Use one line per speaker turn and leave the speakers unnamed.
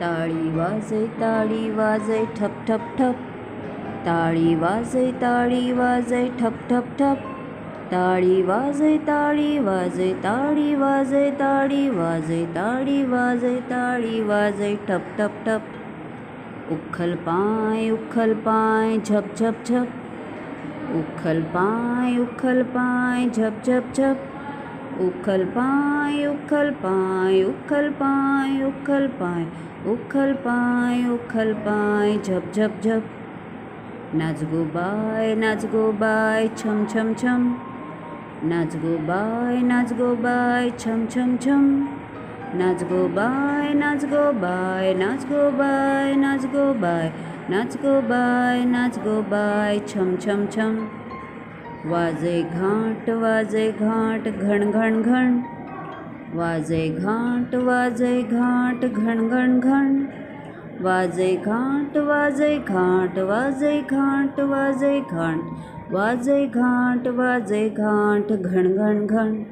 ताळी वाजे ठप ठप ठप. ताळी वाजे ठप ठप ठप. ताळी वाजे ताळी वाजे ताळी वाजे ठप ठप ठप. उखल पाय झप झप झप. उखल पाय झप झप झप. उखल पाय झप झप झप. नाच गो बाय छम छम छम. नाच गो बाय छम छम छम. नाच गो बाय छम छम छम. वाजे घाट घण घण घण. वाजे घाट घण घण घण. वाजे घाट घण घण घण.